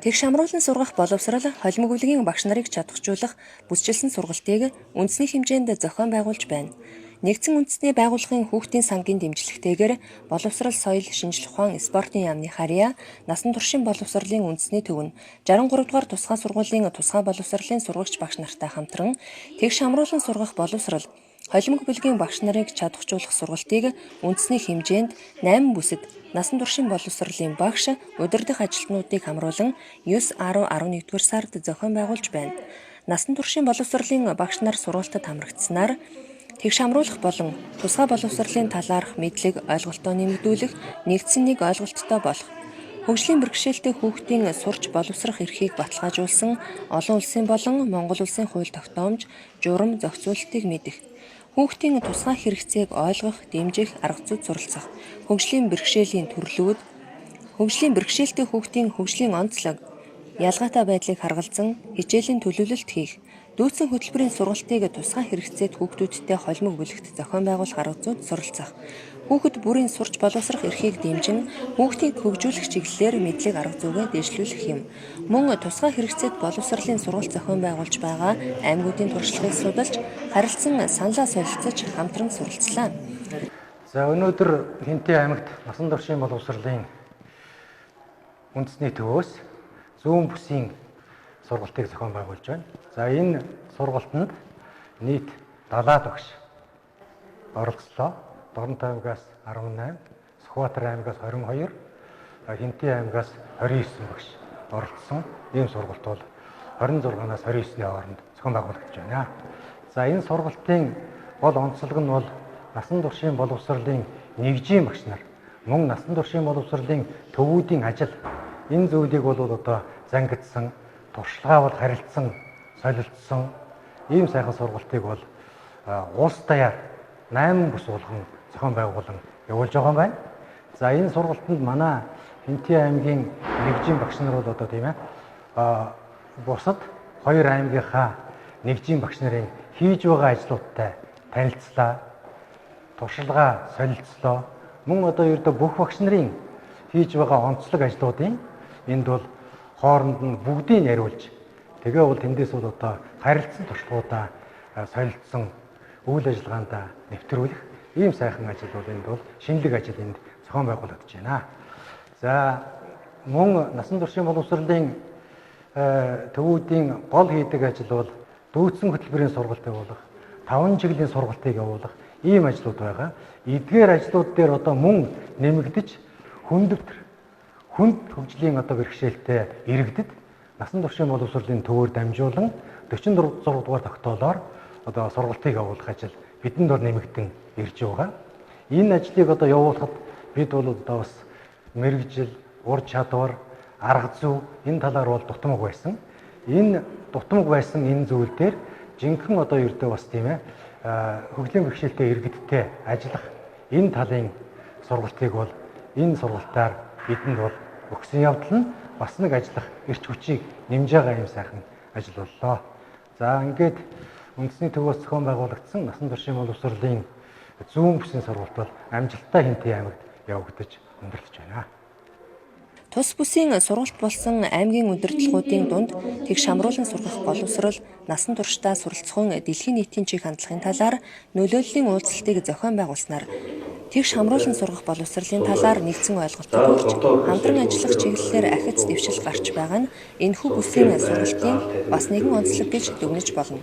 Тэгш хамруулан сургах боловсрол холимог бүлгийн багш нарыг чадахжуулах бүсчилсэн сургалтыг үндэсний хэмжээнд зохион байгуулж байна. Нэгдсэн үндэсний байгууллагын хүүхдийн сангийн дэмжлэгтэйгээр боловсрол, соёл, шинжлэх ухаан, спортын яамны харьяа, насан туршийн боловсролын үндэсний төвн 63 дугаар тусгай сургуулийн тусгай боловсролын сургагч багш нартай хамтран тэгш хамруулан сургах боловсрол холимог бүлгийн багш нарыг чадахжуулах сургалтыг үндэсний хэмжээнд 8 бүсэд насан туршийн боловсролын багш удирдах ажилтнуудыг хамруулан 9, 10, 11-р сард зохион байгуулж байна. Насан туршийн боловсролын багш нар сургалтад хамрагдсанаар тэгш хамруулах болон тусгай боловсролын талаарх мэдлэг, ойлголтоо нэмэгдүүлэх, нэгдсэн нэг ойлголттой болох, хөгжлийн бэрхшээлтэй хүүхдийн сурч боловсрох эрхийг баталгаажуулсан олон улсын болон Монгол улсын хууль тогтоомж, журам, зохицуулалтыг мэдэх, хүүхдийн тусгай хэрэгцээг ойлгох, дэмжих, арга зүйд суралцах, хөгжлийн бэрхшээлийн төрлүүд, хөгжлийн бэрхшээлтэй хүүхдийн хөгжлийн онцлог, ялгаатай байдлыг харгалзан хичээлийн төлөвлөлт хийх, дүүцэн хөтөлбөрийн сургалтыг тусгай хэрэгцээт хүүхдүүдтэй холимог бүлэгт зохион байгуулах арга зүйд суралцах, хүүхэд бүрийн сурч боловсрох эрхийг дэмжин хүүхдийг хөгжүүлэх чиглэлээр мэдлэг арга зүйгээ дэвшлүүлэх юм. Мөн тусгай хэрэгцээт боловсролын сургалт зохион байгуулж байгаа аймагуудын туршлагыг судалж, харилцан саналаа солилцож хамтран суралцлаа. За өнөөдөр Хинтээ аймагт насан туршийн боловсролын үндэсний төвөөс зүүн бүсийн сургалтыг зохион байгуулж байна. За энэ сургалтанд нийт 70 багш оролцлоо. Доронтой аймагаас 18, Сүхбаатар аймагаас 22, Хинтээ аймагаас 29 багш оролцсон. Ийм сургалт бол 26-наас 29-ний хооронд зохион байгуулагдаж байна. За энэ сургалтын гол онцлог нь бол насан туршийн боловсролын нэгжийн багш нар, мөн насан туршийн боловсролын төвүүдийн ажил, энэ зүйлийг бол одоо зангидсан, туршлагаа бол харилцсан, солилцсон ийм сайхан сургалтыг бол улс даяар 8 бүс болгон зохион байгуулан явуулж байгаа юм байна. За энэ сургалтанд манай Хинтээ аймгийн нэгжийн багш нар бол одоо тийм ээ бусад 2 аймгийнхаа нэгжийн багш нарын хийж байгаа ажлуудтай танилцлаа, туршлагаа солилцлоо. Мөн одоо ердөө бүх багш нарын хийж байгаа онцлог ажлуудын энд бол хооронд нь бүгдийг яриулж тэгээ бол тэндээс бол одоо харилцан туршлагуудаа солилцсон үйл ажиллагаанд нэвтрүүлэх ийм сайхан ажил бол энд бол шинэлэг ажил энд зохион байгуулагдаж байна. За мөн насан туршийн боловсролын төвүүдийн гол хийдэг ажил бол дүүцэн хөтөлбөрийн сургалтыг явуулах, 5 чиглэлийн сургалтыг явуулах ийм ажлууд байгаа. Эдгээр ажлууд дээр одоо мөн нэмэгдэж хүнд хөгжлийн одоо бэрхшээлтэй иргэдэд насан туршийн боловсролын төвөөр дамжуулан 46 дугаар тогтоолоор одоо сургалтыг явуулах ажил бидэнд бол нэмэгдэн ирж байгаа. Энэ ажлыг одоо явуулахад бид бол одоо бас мэрэгжил, ур чадвар, арга зүй энэ талаар бол дутмаг байсан. Энэ дутмаг байсан энэ зүйл дээр жинхэнэ одоо ердөө бас тийм ээ хөгжлийн бэрхшээлтэй иргэдтэй ажиллах энэ талын сургалтыг бол энэ сургалтаар бидэнд бол өгсөн явдал нь бас нэг ажиллах эрч хүчийг нэмж байгаа юм сайхан ажил боллоо. За ингээд үндэсний төвөөс зохион байгуулагдсан насан туршийн боловсролын зүүн бүсийн сургалт бол амжилттай Хинтээ аймагт явагдаж өндөрлөж байна. Тус бүсийн сургалт болсон аймгийн удирдлагуудын дунд тэгш хамруулан сургах боловсрол насан туршдаа суралцахын дэлхийн нийтийн чиг хандлагын талаар нөлөөллийн уулзалтыг зохион байгуулснаар тэгш хамруулан сургах боловсролын талаар нэгдсэн ойлголтод хүрч хамтран ажиллах чиглэлээр ахиц дэвшил гарч байгаа нь энэхүү бүсийн сургалтын бас нэгэн онцлог гэж дүгнэж болно.